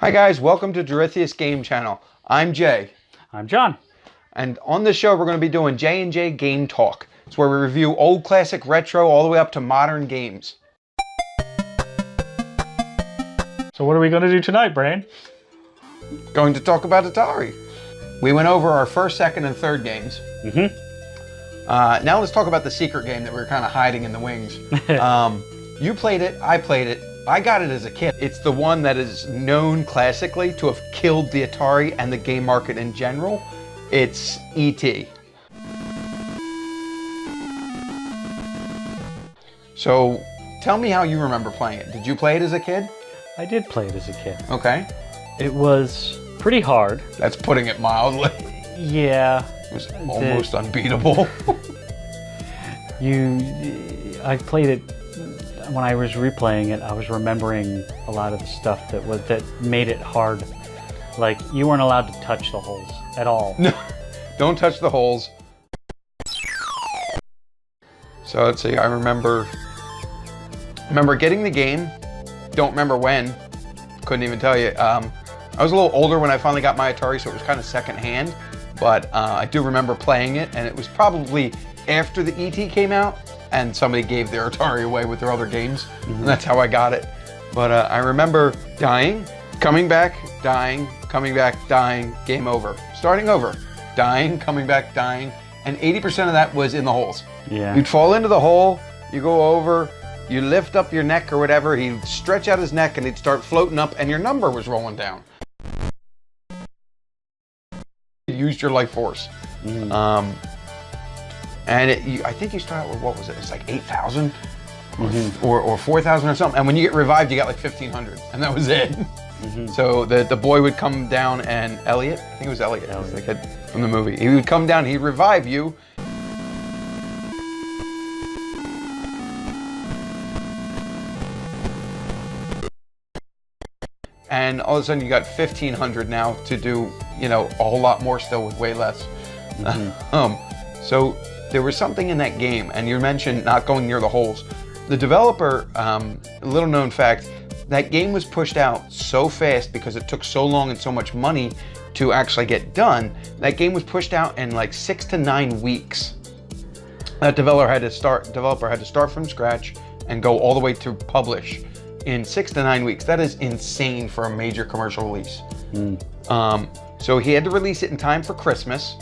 Hi guys, welcome to Jarithius Game Channel. I'm Jay. I'm John. And on this show we're going to be doing J&J Game Talk. It's where we review old classic retro all the way up to modern games. So what are we going to do tonight, Brain? Going to talk about Atari. We went over our first, second, and third games. Now let's talk about the secret game that we were kind of hiding in the wings. You played it, I played it. I got it as a kid. It's the one that is known classically to have killed the Atari and the game market in general. It's E.T. So tell me how you remember playing it. Did you play it as a kid? I did play it as a kid. Okay. It was pretty hard. That's putting it mildly. Yeah. It was almost unbeatable. I played it. When I was replaying it, I was remembering a lot of the stuff that made it hard. Like, you weren't allowed to touch the holes at all. No, don't touch the holes. So let's see, I remember getting the game. Don't remember when. Couldn't even tell you. I was a little older when I finally got my Atari, so it was kind of secondhand. But I do remember playing it, and it was probably after the E.T. came out, and somebody gave their Atari away with their other games, and that's how I got it. But I remember dying, coming back, dying, coming back, dying, game over. Starting over, dying, coming back, dying, and 80% of that was in the holes. Yeah. You'd fall into the hole, you go over, you lift up your neck or whatever, he'd stretch out his neck and he'd start floating up, and your number was rolling down. You used your life force. And I think you start out with, what was it? It's like 8,000 or 4,000 or something. And when you get revived, you got like 1,500, and that was it. So the boy would come down, and Elliot, I think it was Elliot, the kid from the movie. He would come down, he'd revive you. And all of a sudden you got 1,500 now to do, you know, a whole lot more still with way less. So there was something in that game, and you mentioned not going near the holes. The developer, little known fact, that game was pushed out so fast because it took so long and so much money to actually get done. That game was pushed out in like 6 to 9 weeks. That developer had to start from scratch and go all the way to publish in 6 to 9 weeks. That is insane for a major commercial release. So he had to release it in time for Christmas,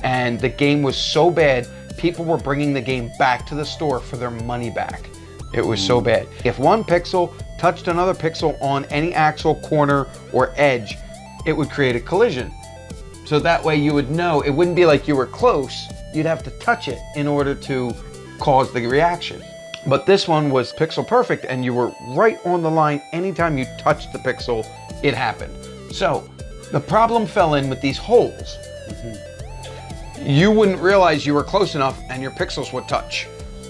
and the game was so bad, people were bringing the game back to the store for their money back. It was so bad. If one pixel touched another pixel on any actual corner or edge, it would create a collision. So that way you would know, it wouldn't be like you were close, you'd have to touch it in order to cause the reaction. But this one was pixel perfect, and you were right on the line. Anytime you touched the pixel, it happened. So the problem fell in with these holes. You wouldn't realize you were close enough, and your pixels would touch.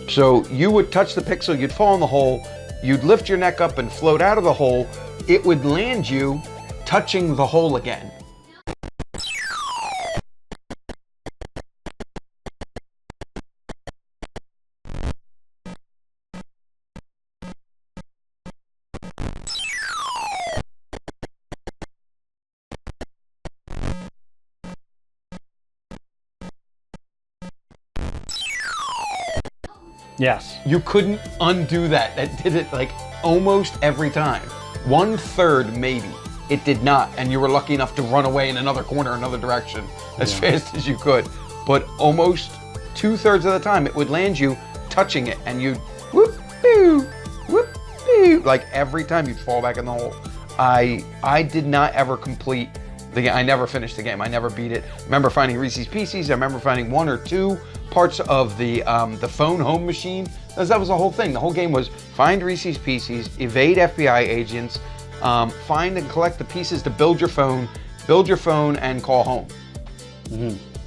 So you would touch the pixel, you'd fall in the hole, you'd lift your neck up and float out of the hole, it would land you touching the hole again. Yes. You couldn't undo that. That did it like almost every time. 1/3 maybe. It did not, and you were lucky enough to run away in another corner, another direction, as fast as you could. But almost 2/3 of the time, it would land you touching it, and you'd whoop-doo, whoop-doo. Like every time you'd fall back in the hole. I did not ever complete the game. I never finished the game. I never beat it. I remember finding Reese's Pieces. I remember finding 1 or 2 parts of the phone home machine. That was the whole thing. The whole game was find Reese's Pieces, evade FBI agents, find and collect the pieces to build your phone and call home.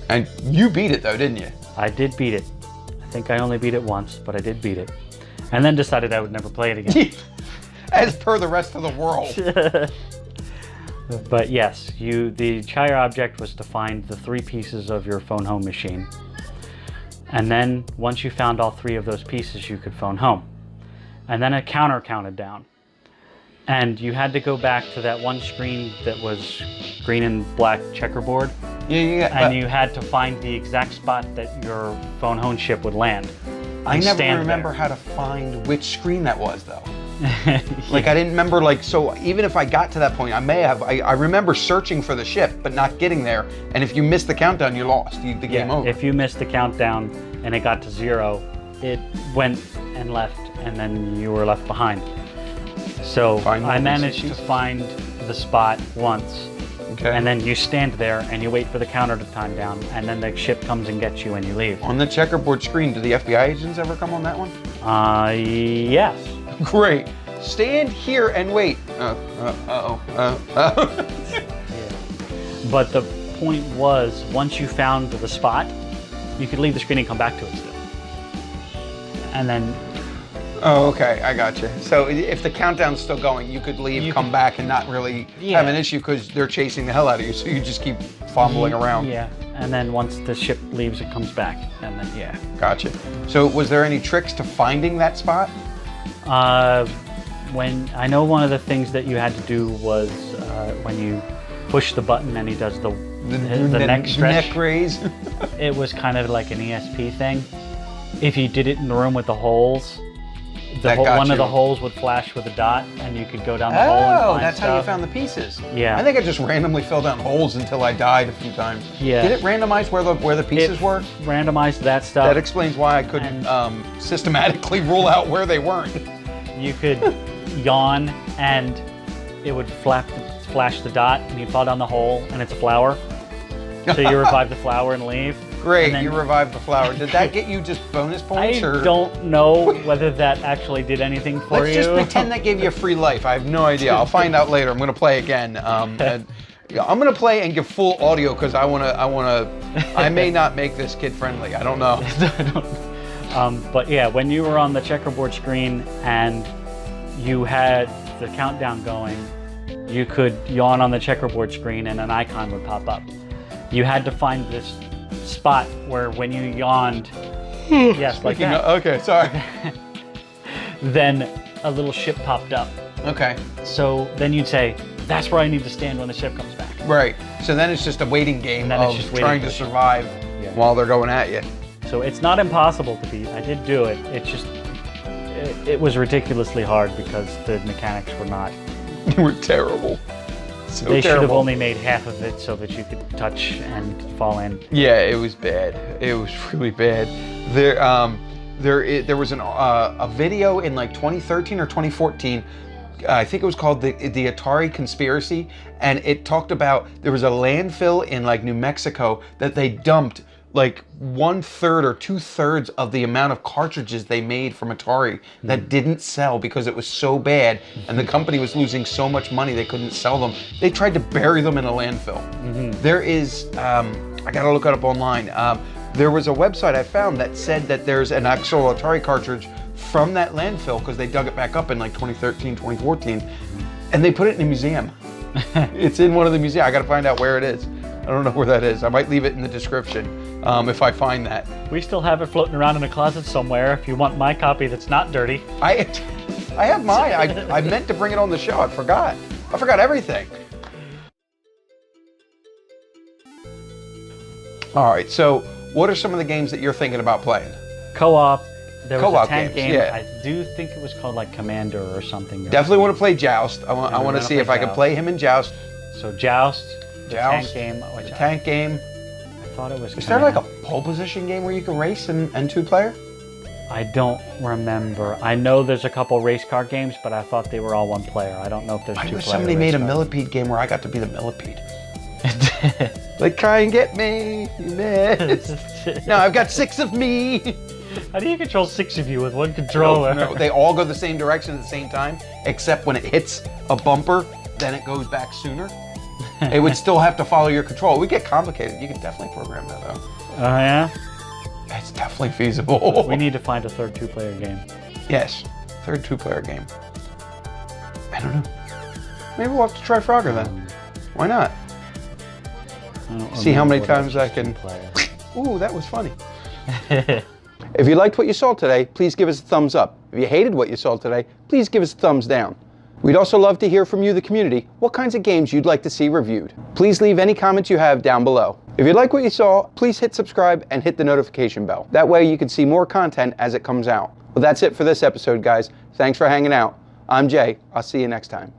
And you beat it though, didn't you? I did beat it. I think I only beat it once, but I did beat it. And then decided I would never play it again. As per the rest of the world. But yes, the entire object was to find the 3 pieces of your phone home machine. And then once you found all 3 of those pieces, you could phone home. And then a counter counted down. And you had to go back to that one screen that was green and black checkerboard. Yeah. And you had to find the exact spot that your phone home chip would land. I never remember how to find which screen that was, though. Like, I didn't remember, like, so even if I got to that point, I remember searching for the ship, but not getting there. And if you missed the countdown, you lost the game over. If you missed the countdown and it got to 0, it went and left, and then you were left behind. So I managed to find the spot once. Okay. And then you stand there and you wait for the counter to time down, and then the ship comes and gets you and you leave. On the checkerboard screen, do the FBI agents ever come on that one? Yes. Great. Stand here and wait. Yeah. But the point was, once you found the spot, you could leave the screen and come back to it still. And then... Oh, okay, I got you. So if the countdown's still going, you could leave, come back, and not really have an issue because they're chasing the hell out of you. So you just keep fumbling around. Yeah, and then once the ship leaves, it comes back, and then Gotcha. So was there any tricks to finding that spot? When I know one of the things that you had to do was when you push the button and he does the neck stretch. Neck raise. It was kind of like an ESP thing. If you did it in the room with the holes, one of the holes would flash with a dot, and you could go down the hole and find that's stuff. how you found the pieces. Yeah. I think I just randomly fell down holes until I died a few times. Yeah. Did it randomize where the pieces were? Randomized that stuff. That explains why I couldn't systematically rule out where they weren't. You could yawn, and it would flash the dot, and you'd fall down the hole, and it's a flower. So you revive the flower and leave. Great, you revived the flower. Did that get you just bonus points? I don't know whether that actually did anything for you. Let's just pretend that gave you a free life. I have no idea. I'll find out later. I'm going to play again. And I'm going to play and give full audio because I may not make this kid friendly. I don't know. But yeah, when you were on the checkerboard screen and you had the countdown going, you could yawn on the checkerboard screen and an icon would pop up. You had to find this spot where when you yawned, yes, like that. Okay, sorry. Then a little ship popped up. Okay. So then you'd say, that's where I need to stand when the ship comes back. Right. So then it's just a waiting game of trying to survive while they're going at you. So it's not impossible to beat. I did do it. It's just, it was ridiculously hard because the mechanics were not. They were terrible. They should have only made half of it so that you could touch and fall in. Yeah, it was bad. It was really bad. There was a video in like 2013 or 2014. I think it was called the Atari Conspiracy, and it talked about there was a landfill in like New Mexico that they dumped like 1/3 or 2/3 of the amount of cartridges they made from Atari that didn't sell because it was so bad and the company was losing so much money they couldn't sell them. They tried to bury them in a landfill. There is, I gotta look it up online. There was a website I found that said that there's an actual Atari cartridge from that landfill because they dug it back up in like 2013, 2014, and they put it in a museum. It's in one of the museums. I gotta find out where it is. I don't know where that is. I might leave it in the description if I find that. We still have it floating around in a closet somewhere if you want my copy that's not dirty. I have mine. I meant to bring it on the show. I forgot. I forgot everything. All right, so what are some of the games that you're thinking about playing? Co-op. There was a tank games, game. yeah. I do think it was called like Commander or something. Definitely want to play Joust. I want to see if I can play him in Joust. So Joust. Joust. The tank game. I thought it was. Is there like a pole position game where you can race and two-player? I don't remember. I know there's a couple race car games, but I thought they were all one player. I don't know if there's two-player. I wish somebody made a millipede game where I got to be the millipede. Like, try and get me, you missed. Now I've got 6 of me. How do you control 6 of you with one controller? No, they all go the same direction at the same time, except when it hits a bumper, then it goes back sooner. It would still have to follow your control. It would get complicated. You could definitely program that though. Oh yeah? It's definitely feasible. We need to find a third 2-player game. Yes, third 2-player game. I don't know. Maybe we'll have to try Frogger then. Why not? See how many times I can... Ooh, that was funny. If you liked what you saw today, please give us a thumbs up. If you hated what you saw today, please give us a thumbs down. We'd also love to hear from you, the community, what kinds of games you'd like to see reviewed. Please leave any comments you have down below. If you like what you saw, please hit subscribe and hit the notification bell. That way you can see more content as it comes out. Well, that's it for this episode, guys. Thanks for hanging out. I'm Jay. I'll see you next time.